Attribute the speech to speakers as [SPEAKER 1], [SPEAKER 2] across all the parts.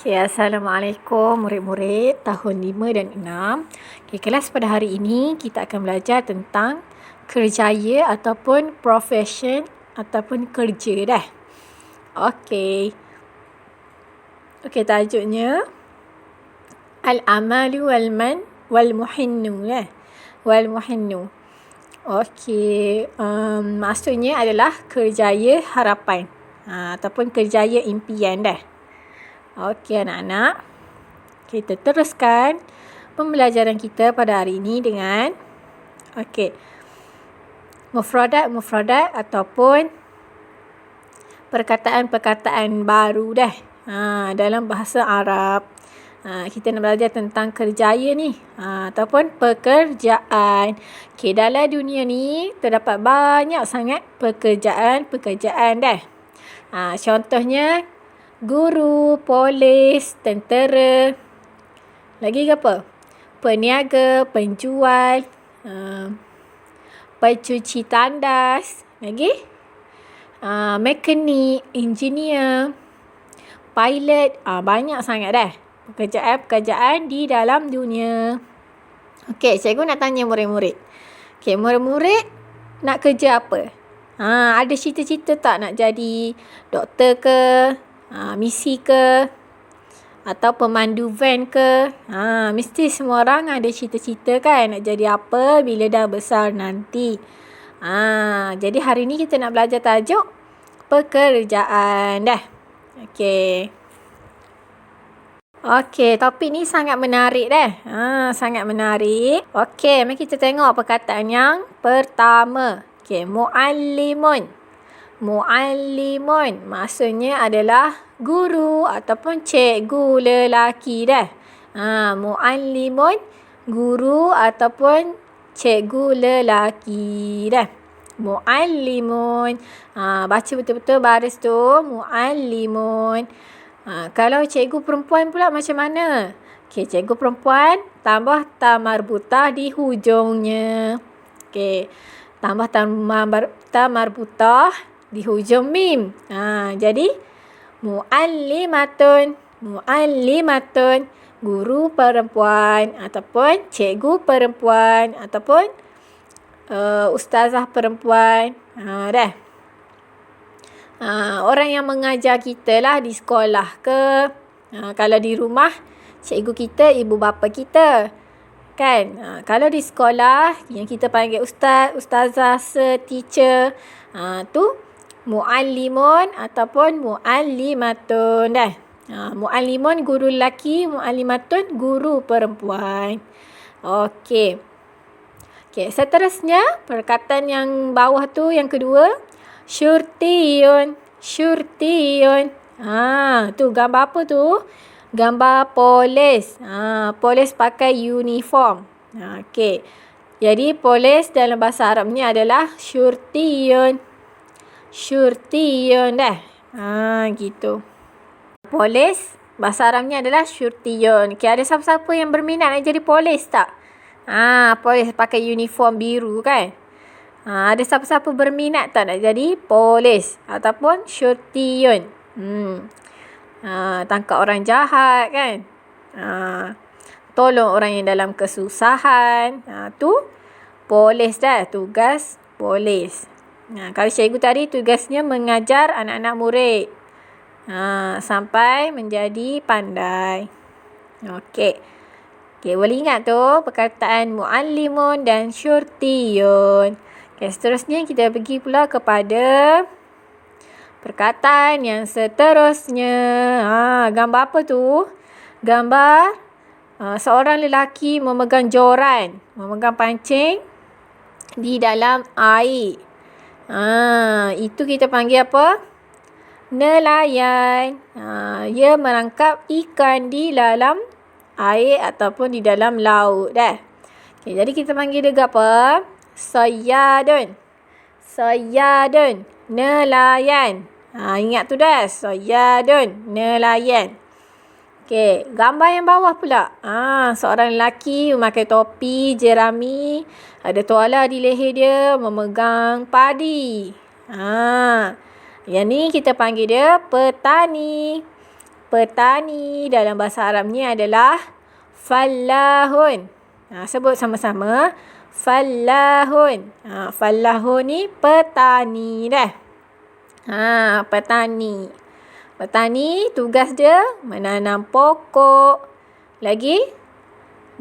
[SPEAKER 1] Okay, Assalamualaikum murid-murid tahun 5 dan 6. Okay, kelas pada hari ini kita akan belajar tentang kerjaya ataupun profession ataupun kerja dah. Okey. Okey, tajuknya Al-amalu wal muhinnu lah. Wal muhinnu. Okey, maksudnya adalah kerjaya harapan. Ataupun kerjaya impian dah. Okey anak-anak, kita teruskan pembelajaran kita pada hari ini dengan mufradat ataupun perkataan-perkataan baru dah dalam bahasa Arab. Kita nak belajar tentang kerjaya ni ataupun pekerjaan. Okey, dalam dunia ni terdapat banyak sangat pekerjaan dah. Contohnya guru, polis, tentera. Lagi ke apa? Peniaga, penjual, pencuci tandas. Lagi? Mekanik, engineer, pilot. Banyak sangat dah pekerjaan-pekerjaan di dalam dunia. Okey, cikgu nak tanya murid-murid. Okey, murid-murid nak kerja apa? Ada cita-cita tak nak jadi doktor ke? Misi ke? Atau pemandu van ke? Mesti semua orang ada cita-cita kan nak jadi apa bila dah besar nanti. Jadi hari ni kita nak belajar tajuk pekerjaan dah. Okey, topik ni sangat menarik dah. Sangat menarik. Okey, mari kita tengok perkataan yang pertama. Okey, muallimun. Muallimun maksudnya adalah guru ataupun cikgu lelaki dah. Muallimun, guru ataupun cikgu lelaki dah. Muallimun. Baca betul-betul baris tu. Muallimun. Kalau cikgu perempuan pula macam mana? Okey, cikgu perempuan tambah ta marbutah di hujungnya. Okey, tambah ta marbutah di hujung mim. Jadi muallimatun. Muallimatun, guru perempuan ataupun cikgu perempuan ataupun ustazah perempuan. Dah. Orang yang mengajar kita lah di sekolah ke. Kalau di rumah, cikgu kita ibu bapa kita. Kan? Kalau di sekolah yang kita panggil ustaz, ustazah, teacher, tu muallimun ataupun muallimatun dah. Muallimun guru lelaki, muallimatun guru perempuan. Okey. Okey, seterusnya perkataan yang bawah tu yang kedua, syurtiyun. Syurtiyun. Tu gambar apa tu? Gambar polis. Polis pakai uniform. Okey. Jadi polis dalam bahasa Arabnya adalah syurtiyun. Syurtiyun dah. Gitu. Polis bahasa Arabnya adalah syurtiyun. Okey, ada siapa-siapa yang berminat nak jadi polis tak? Polis pakai uniform biru kan? Ada siapa-siapa berminat tak nak jadi polis ataupun syurtiyun? Tangkap orang jahat kan? Tolong orang yang dalam kesusahan. Tu polis dah, tugas polis. Kalau cikgu tadi tugasnya mengajar anak-anak murid sampai menjadi pandai. Okey. Okey, boleh ingat tu perkataan muallimun dan syurtiyun. Okey, seterusnya kita pergi pula kepada perkataan yang seterusnya. Gambar apa tu? Gambar seorang lelaki memegang joran, memegang pancing di dalam air. Itu kita panggil apa? Nelayan. Ia menangkap ikan di dalam air ataupun di dalam laut dah. Okay, jadi kita panggil dia apa? Sayyadun. Sayyadun. Nelayan. Ingat tu dah. Sayyadun. Nelayan. Okey, gambar yang bawah pula. Seorang lelaki memakai topi, jerami, ada tuala di leher dia, memegang padi. Yang ni kita panggil dia petani. petani dalam bahasa Arabnya adalah fallahun. Sebut sama-sama. Fallahun. Fallahun ni petani dah. Petani. Petani tugas dia menanam pokok. Lagi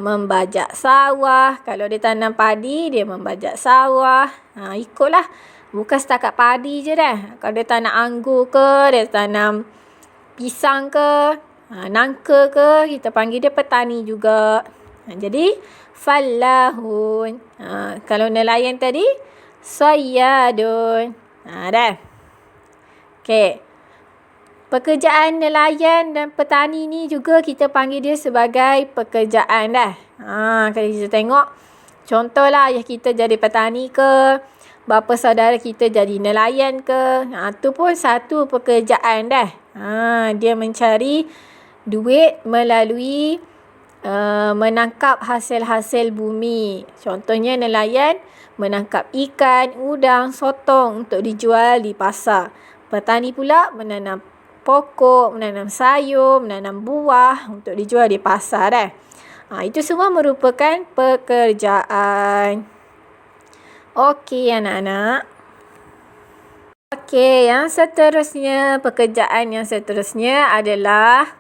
[SPEAKER 1] membajak sawah. Kalau dia tanam padi, dia membajak sawah. Ikutlah. Bukan setakat padi je dah. Kalau dia tanam anggur ke, dia tanam pisang ke, nangka ke, kita panggil dia petani juga. Jadi fallahun. Kalau nelayan tadi sayyadun. Dah. Okey. Pekerjaan nelayan dan petani ni juga kita panggil dia sebagai pekerjaan dah. Kalau kita tengok, contohlah ayah kita jadi petani ke, bapa saudara kita jadi nelayan ke, tu pun satu pekerjaan dah. Dia mencari duit melalui menangkap hasil-hasil bumi. Contohnya nelayan menangkap ikan, udang, sotong untuk dijual di pasar. Petani pula menanam pokok, menanam sayur, menanam buah untuk dijual di pasar dah. Itu semua merupakan pekerjaan. Okey anak-anak. Okey, yang seterusnya, pekerjaan yang seterusnya adalah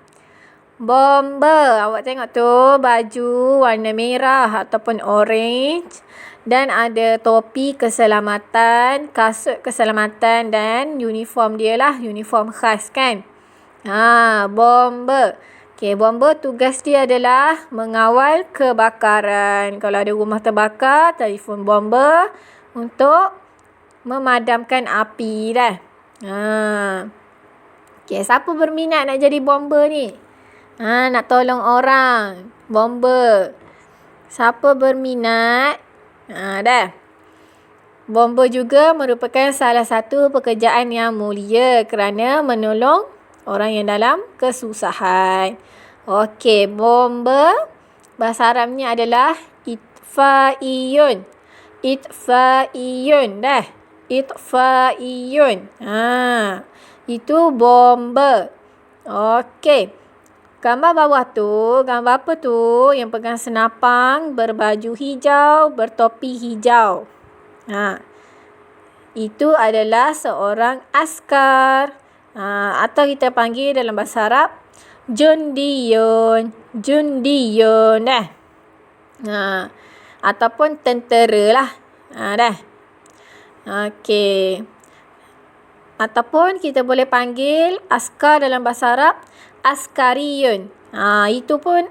[SPEAKER 1] bomber. Awak tengok tu baju warna merah ataupun orange. Dan ada topi keselamatan, kasut keselamatan dan uniform dia lah. Uniform khas kan. Bomber. Okey, bomber tugas dia adalah mengawal kebakaran. Kalau ada rumah terbakar, telefon bomber untuk memadamkan api dah. Okey, siapa berminat nak jadi bomber ni? Nak tolong orang. Bomber. Siapa berminat? Dah. Bomber juga merupakan salah satu pekerjaan yang mulia kerana menolong orang yang dalam kesusahan. Okey, bomber bahasa Arabnya adalah itfa'iyun. Itfa'iyun dah. Itfa'iyun. Itu bomber. Okey. Gambar bawah tu, gambar apa tu? Yang pegang senapang, berbaju hijau, bertopi hijau. Itu adalah seorang askar. Atau kita panggil dalam bahasa Arab, jundiyun. Jundiyun dah. Ataupun tentera lah. Dah. Okey. Ataupun kita boleh panggil askar dalam bahasa Arab askariyun. Itu pun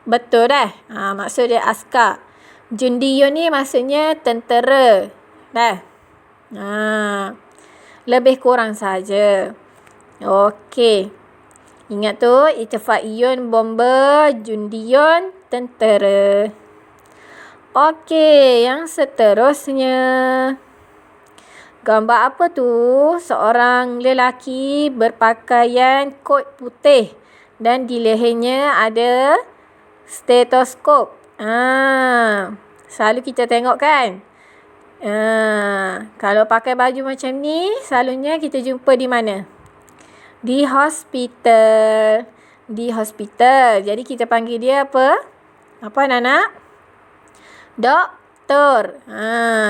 [SPEAKER 1] betul dah. Maksud dia askar. Jundiyun ni maksudnya tentera. Dah. Lebih kurang saja. Okey. Ingat tu, itfa'iyun bomber, jundiyun tentera. Okey, yang seterusnya. Gambar apa tu? Seorang lelaki berpakaian kot putih dan di lehernya ada stetoskop. Selalu kita tengok kan? Kalau pakai baju macam ni, selalunya kita jumpa di mana? Di hospital. Di hospital. Jadi kita panggil dia apa? Apa anak-anak? Doktor.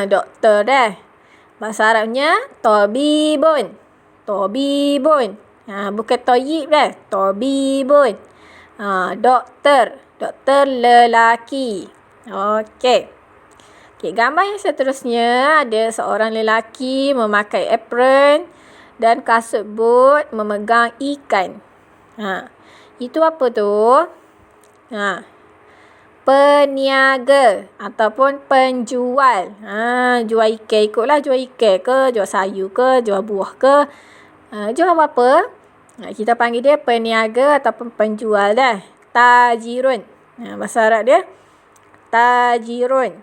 [SPEAKER 1] Doktor dah. Bahasa Arabnya tabibun. Tabibun. Bukan toyib dah. Tabibun. Doktor. Doktor lelaki. Okey. Okey, gambar yang seterusnya ada seorang lelaki memakai apron dan kasut boot memegang ikan. Itu apa tu? Peniaga ataupun penjual. Jual ikan, ikutlah jual ikan ke, jual sayur ke, jual buah ke. Jual apa? Kita panggil dia peniaga ataupun penjual dah. Tajirun. Bahasa Arab dia tajirun.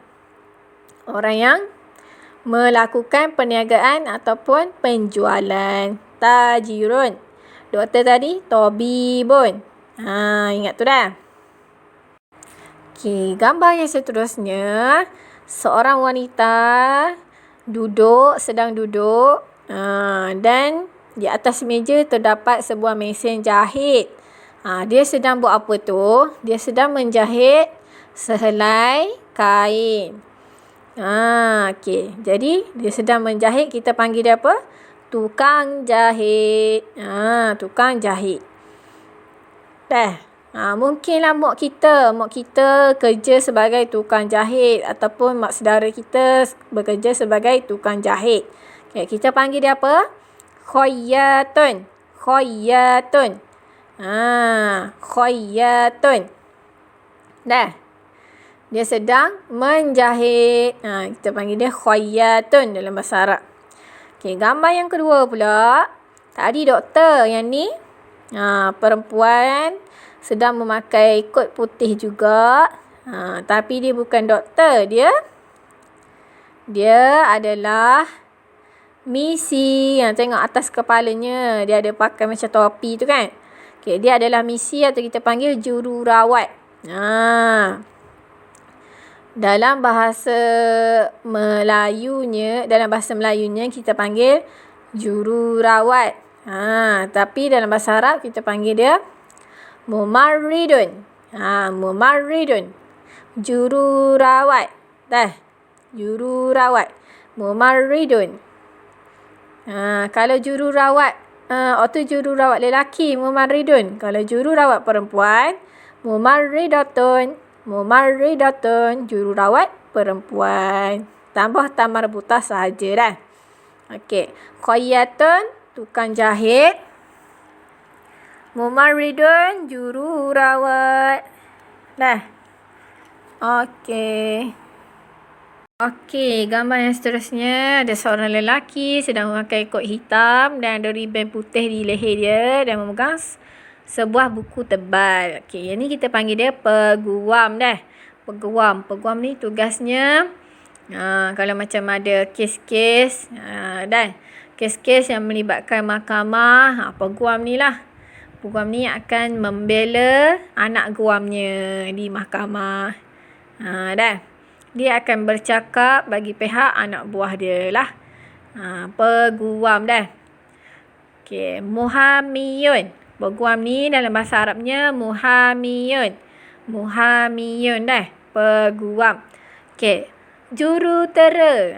[SPEAKER 1] Orang yang melakukan perniagaan ataupun penjualan. Tajirun. Doktor tadi tabibun. Ingat tu dah. Okey, gambar yang seterusnya, seorang wanita sedang duduk dan di atas meja terdapat sebuah mesin jahit. Dia sedang buat apa tu? Dia sedang menjahit sehelai kain. Okey. Jadi, dia sedang menjahit. Kita panggil dia apa? Tukang jahit. Tukang jahit. Dah. Mungkinlah mak kita kerja sebagai tukang jahit ataupun mak saudara kita bekerja sebagai tukang jahit. Okay, kita panggil dia apa? Khayyatun. Khayyatun. Khayyatun. Dah. Dia sedang menjahit. Kita panggil dia khayyatun dalam bahasa Arab. Okay, gambar yang kedua pula. Tadi doktor, yang ni perempuan sedang memakai kot putih juga. Tapi dia bukan doktor. Dia adalah misi. Tengok atas kepalanya. Dia ada pakai macam topi tu kan. Okay, dia adalah misi atau kita panggil jururawat. Dalam bahasa Melayunya kita panggil jururawat. Tapi dalam bahasa Arab kita panggil dia mumarridun. Mumarridun. Jururawat. Dah. Jururawat. Mumarridun. Kalau jururawat jururawat lelaki, mumarridun. Kalau jururawat perempuan, mumarridatun. Mumarridatun. Jururawat perempuan. Tambah marbuta sahaja dah. Okey. Khayyatun, tukang jahit. Mumarridun, jururawat. Dah. Okey. Gambar yang seterusnya. Ada seorang lelaki sedang memakai kot hitam dan ada ribbon putih di leher dia dan memegang sebuah buku tebal. Okey, yang ni kita panggil dia peguam dah. Peguam ni tugasnya kalau macam ada kes-kes kes-kes yang melibatkan mahkamah, peguam ni lah. Peguam ni akan membela anak guamnya di mahkamah. Dah. Dia akan bercakap bagi pihak anak buah dia lah. Peguam dah. Okey, muhamiyun. Peguam ni dalam bahasa Arabnya muhamiyun. Muhamiyun dah. Peguam. Okey. Jurutera.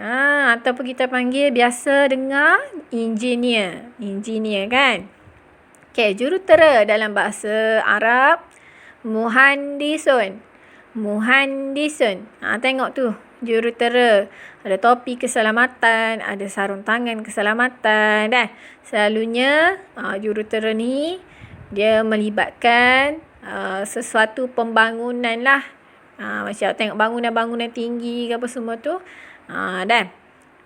[SPEAKER 1] Ataupun kita panggil biasa dengar engineer. Engineer kan? Okey, jurutera dalam bahasa Arab muhandisun. Muhandisun. Tengok tu jurutera. Ada topi keselamatan, ada sarung tangan keselamatan dah. Selalunya jurutera ni dia melibatkan sesuatu pembangunan lah. Macam tengok bangunan-bangunan tinggi ke apa semua tu. Dah.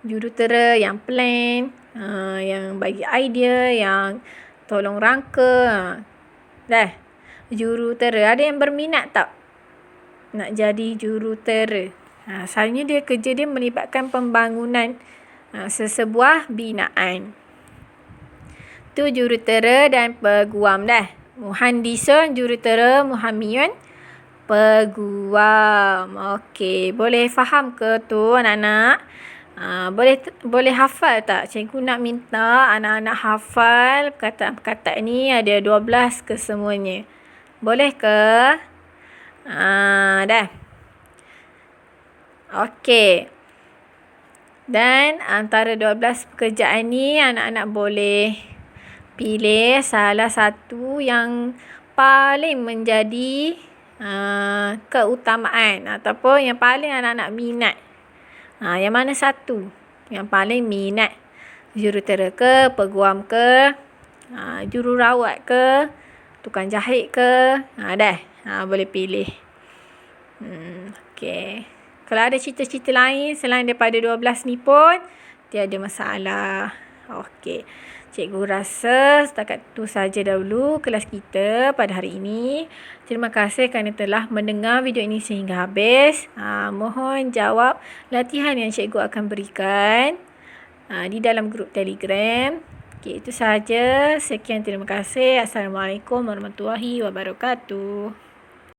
[SPEAKER 1] Jurutera yang plan, yang bagi idea, yang tolong rangka. Dah. Jurutera. Ada yang berminat tak nak jadi jurutera? Selalunya dia kerja dia melibatkan pembangunan sesebuah binaan. Tu jurutera dan peguam dah. Muhandisun, jurutera, muhamiyun, peguam. Okey, boleh faham ke tu anak-anak? Boleh hafal tak? Cikgu nak minta anak-anak hafal perkataan-perkataan ni, ada 12 kesemuanya. Boleh ke? Dah. Okey. Dan antara 12 pekerjaan ni anak-anak boleh pilih salah satu yang paling menjadi keutamaan ataupun yang paling anak-anak minat. Yang mana satu yang paling minat? Jurutera ke, peguam ke, jururawat ke, tukang jahit ke? Dah. Boleh pilih. Okey. Kalau ada cerita-cerita lain selain daripada 12 ni pun tiada masalah. Okey. Cikgu rasa setakat itu saja dahulu kelas kita pada hari ini. Terima kasih kerana telah mendengar video ini sehingga habis. Mohon jawab latihan yang cikgu akan berikan di dalam grup Telegram. Okey, itu sahaja. Sekian, terima kasih. Assalamualaikum warahmatullahi wabarakatuh.